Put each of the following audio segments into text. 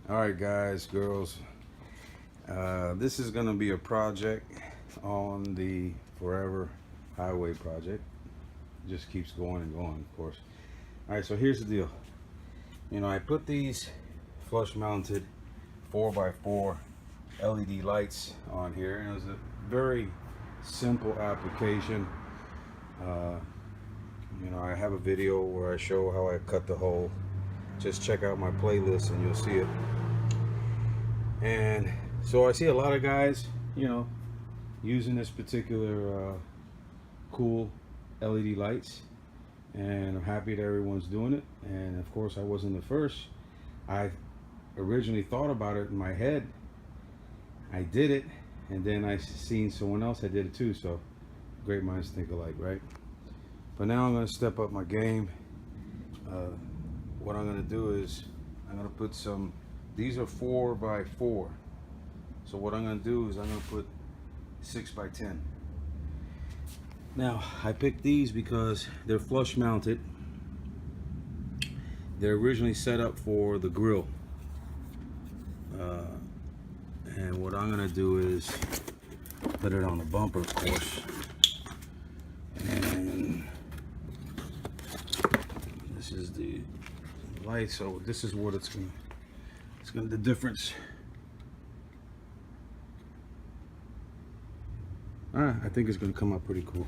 Alright guys, girls, this is going to be a project on the Forever Highway project. It just keeps going and going, of course. Alright, so here's the deal. I put these flush mounted 4x4 LED lights on here, and it was a very simple application. I have a video where I show how I cut the hole. Just check out my playlist and you'll see it. And so I see a lot of guys, using this particular cool LED lights, and I'm happy that everyone's doing it. And of course I wasn't the first. I originally thought about it in my head. I did it, and then I seen someone else that did it too. So great minds think alike, right? But now I'm going to step up my game. What I'm going to do is I'm going to put some, these are 4x4. So what I'm going to do is I'm going to put 6x10. Now I picked these because they're flush mounted. They're originally set up for the grill. And what I'm going to do is put it on the bumper, of course. And this is the light, so this is what it's gonna the difference. I think it's gonna come out pretty cool.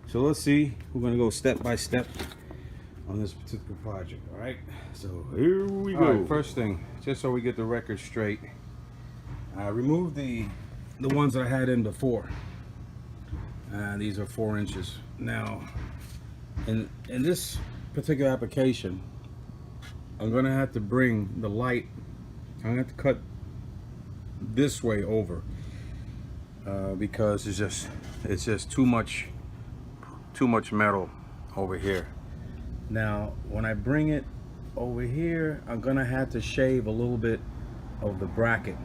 So let's see. We're gonna go step by step on this particular project. All right, so here we go. All right, first thing, just so we get the record straight, I removed the ones that I had in before. These are 4 inches. Now in this particular application, I'm gonna have to bring the light, I'm gonna have to cut this way over, because it's just too much metal over here. Now when I bring it over here, I'm gonna have to shave a little bit of the bracket,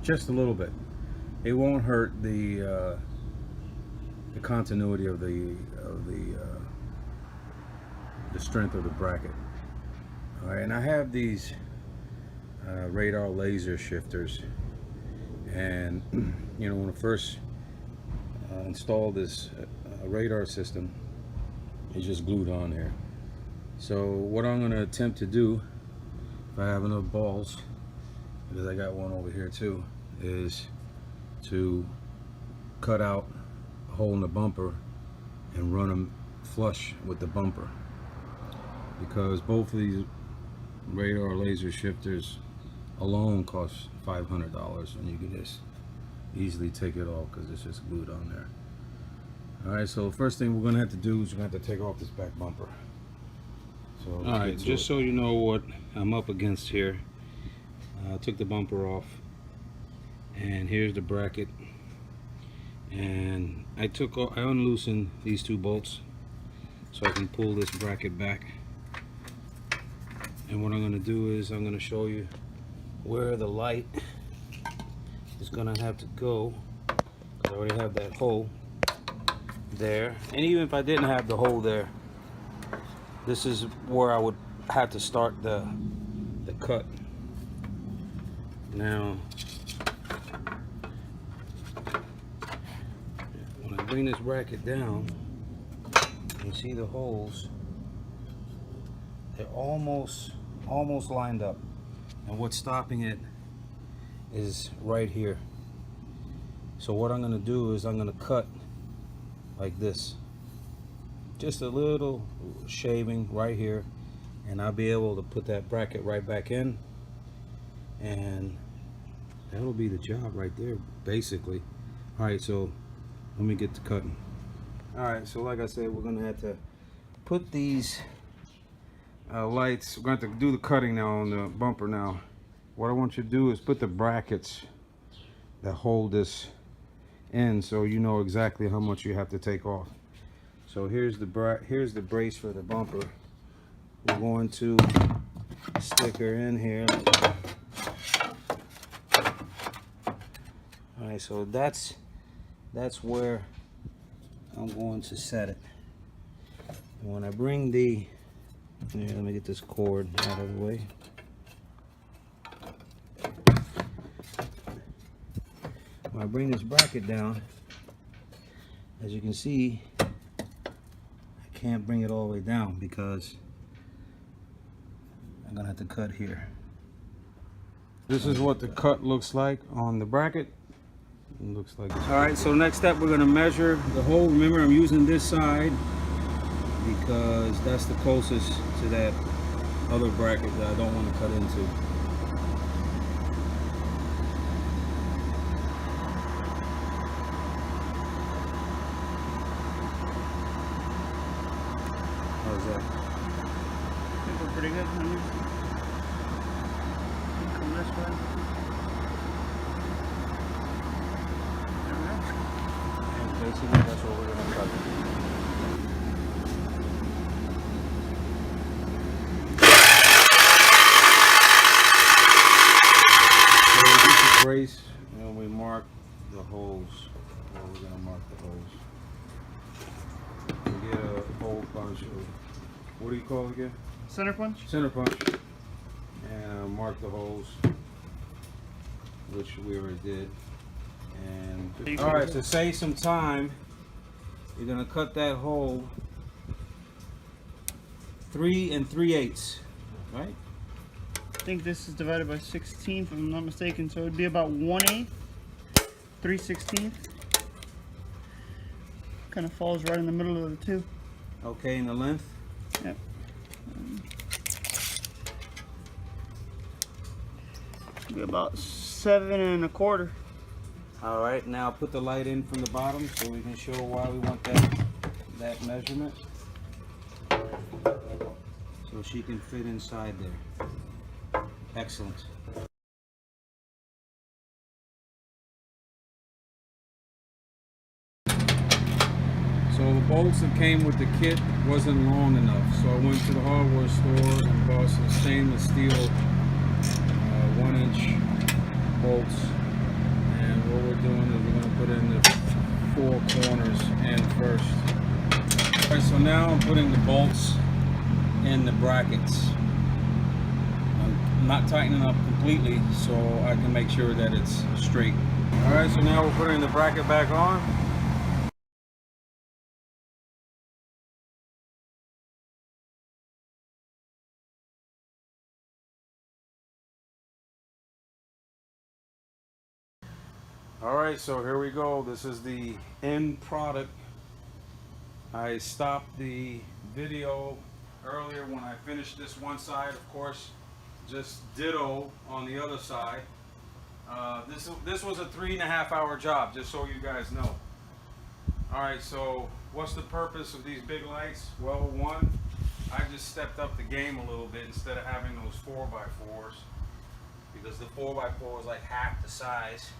just a little bit. It won't hurt the continuity of the strength of the bracket. All right, and I have these radar laser shifters, and when I first installed this radar system, it's just glued on here. So what I'm going to attempt to do, if I have enough balls, because I got one over here too, is to cut out a hole in the bumper and run them flush with the bumper, because both of these radar laser shifters alone cost $500, and you can just easily take it off because it's just glued on there. Alright, so first thing we're going to have to do is we're going to have to take off this back bumper. So alright, just so you know what I'm up against here, I took the bumper off, and here's the bracket, and I unloosened these 2 bolts so I can pull this bracket back. And what I'm going to do is I'm going to show you where the light is going to have to go. I already have that hole there, and even if I didn't have the hole there, this is where I would have to start the cut. Now when I bring this bracket down, you see the holes, they're almost lined up, and what's stopping it is right here. So what I'm going to do is I'm going to cut like this, just a little shaving right here, and I'll be able to put that bracket right back in, and that'll be the job right there, basically. All right, so let me get to cutting. All right, so like I said, we're going to have to put these lights, we're going to have to do the cutting now on the bumper. Now what I want you to do is put the brackets that hold this in, so you know exactly how much you have to take off. So here's the brace for the bumper. We're going to stick her in here. Alright, so that's where I'm going to set it. And when I bring the, let me get this cord out of the way. when I bring this bracket down, as you can see, I can't bring it all the way down because I'm gonna have to cut here. This is what the cut looks like on the bracket. It looks like this. All right, so next step, we're gonna measure the hole. Remember, I'm using this side because that's the closest to that other bracket that I don't want to cut into. How's that? I think we're pretty good. Come this way. And basically, that's what we're gonna cut. Brace, and we mark the holes. Well, we're gonna mark the holes. We get a hole punch. What do you call it again? Center punch? Center punch. And mark the holes, which we already did. And all right, to save some time, you're gonna cut that hole 3 3/8, right? I think this is divided by 16, if I'm not mistaken, so it would be about 1/8, 3/16. Kind of falls right in the middle of the two. Okay, in the length? Yep. Be about 7 1/4. All right, now put the light in from the bottom so we can show why we want that measurement. So she can fit inside there. Excellent. So the bolts that came with the kit wasn't long enough, so I went to the hardware store and bought some stainless steel 1-inch bolts. And what we're doing is we're going to put in the 4 corners in first. All right, so now I'm putting the bolts in the brackets. I'm not tightening up completely so I can make sure that it's straight. All right, so now we're putting the bracket back on. All right, so here we go. This is the end product. I stopped the video earlier when I finished this one side, of course, just ditto on the other side. This was a 3.5 hour job, just so you guys know. All right, so what's the purpose of these big lights? Well, one, I just stepped up the game a little bit instead of having those 4x4s, because the 4x4 was like half the size.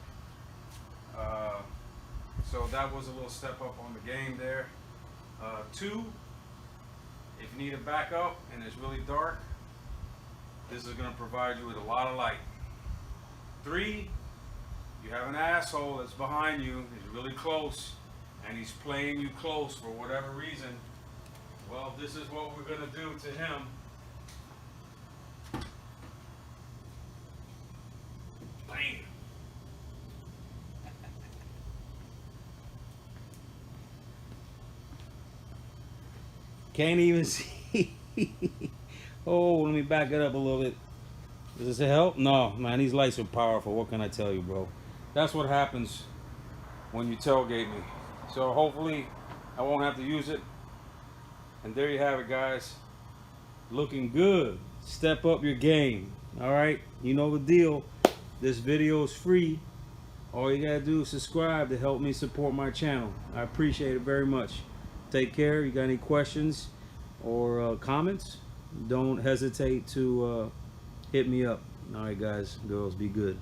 So that was a little step up on the game there. 2, if you need a backup and it's really dark, this is going to provide you with a lot of light. 3, you have an asshole that's behind you, he's really close, and he's playing you close for whatever reason. Well, this is what we're going to do to him. Bam. Can't even see. Oh, let me back it up a little bit. Does this help? No, man, these lights are powerful. What can I tell you, bro? That's what happens when you tailgate me. So hopefully I won't have to use it. And there you have it, guys. Looking good. Step up your game. All right, you know the deal. This video is free. All you gotta do is subscribe to help me support my channel. I appreciate it very much. Take care. You got any questions or comments? Don't hesitate to hit me up. All right, guys, girls, be good.